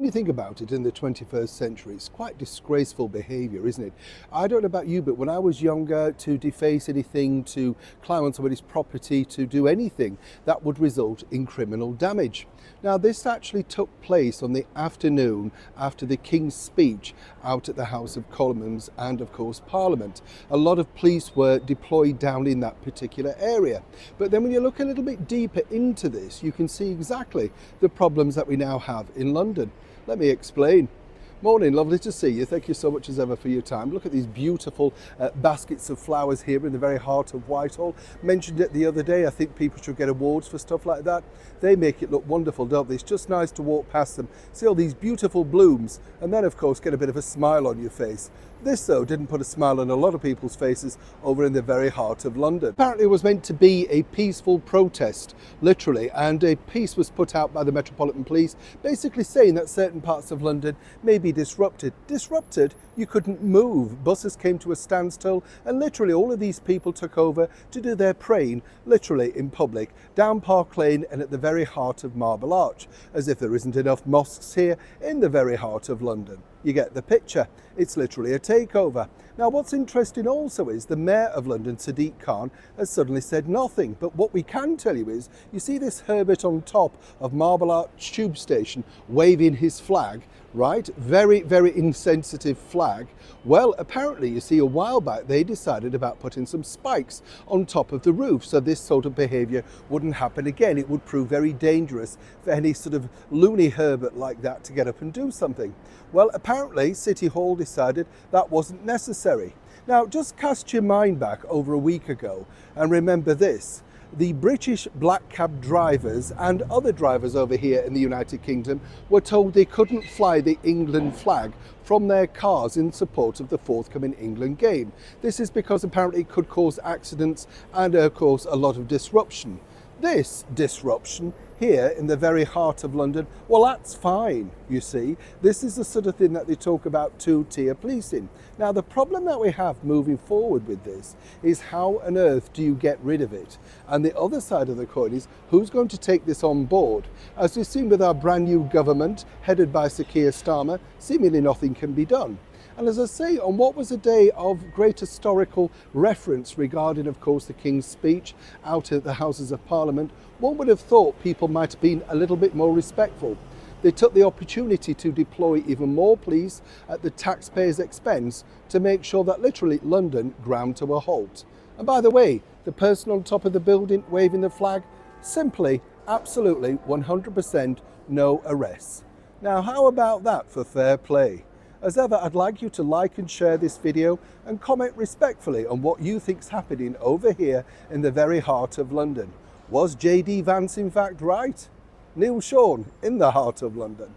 When you think about it, in the 21st century, it's quite disgraceful behaviour, isn't it? I don't know about you, but when I was younger, to deface anything, to climb on somebody's property, to do anything, that would result in criminal damage. Now, this actually took place on the afternoon after the King's speech out at the House of Commons and, of course, Parliament. A lot of police were deployed down in that particular area. But then when you look a little bit deeper into this, you can see exactly the problems that we now have in London. Let me explain. Morning, lovely to see you. Thank you so much as ever for your time. Look at these beautiful baskets of flowers here in the very heart of Whitehall. Mentioned it the other day, I think people should get awards for stuff like that. They make it look wonderful, don't they? It's just nice to walk past them, see all these beautiful blooms, and then of course get a bit of a smile on your face. This though didn't put a smile on a lot of people's faces over in the very heart of London. Apparently it was meant to be a peaceful protest, literally, and a piece was put out by the Metropolitan Police basically saying that certain parts of London may be disrupted. Disrupted? You couldn't move. Buses came to a standstill and literally all of these people took over to do their praying, literally in public, down Park Lane and at the very heart of Marble Arch, as if there isn't enough mosques here in the very heart of London. You get the picture. It's literally a takeover. Now, what's interesting also is the Mayor of London, Sadiq Khan, has suddenly said nothing. But what we can tell you is, you see this Herbert on top of Marble Arch Tube Station waving his flag, right? Very, very insensitive flag. Well, apparently, you see, a while back, they decided about putting some spikes on top of the roof. So this sort of behaviour wouldn't happen again. It would prove very dangerous for any sort of loony Herbert like that to get up and do something. Well, apparently, City Hall decided that wasn't necessary. Now, just cast your mind back over a week ago and remember this. The British black cab drivers and other drivers over here in the United Kingdom were told they couldn't fly the England flag from their cars in support of the forthcoming England game. This is because apparently it could cause accidents and, of course, a lot of disruption. This disruption here in the very heart of London, well, that's fine, you see. This is the sort of thing that they talk about two-tier policing. Now, the problem that we have moving forward with this is how on earth do you get rid of it? And the other side of the coin is who's going to take this on board? As we've seen with our brand new government, headed by Sir Keir Starmer, seemingly nothing can be done. And as I say, on what was a day of great historical reference regarding, of course, the King's speech out at the Houses of Parliament, one would have thought people might have been a little bit more respectful. They took the opportunity to deploy even more police at the taxpayers' expense to make sure that literally London ground to a halt. And by the way, the person on top of the building waving the flag, simply, absolutely, 100% no arrests. Now, how about that for fair play? As ever, I'd like you to like and share this video and comment respectfully on what you think's happening over here in the very heart of London. Was JD Vance in fact right? Neil Sean in the heart of London.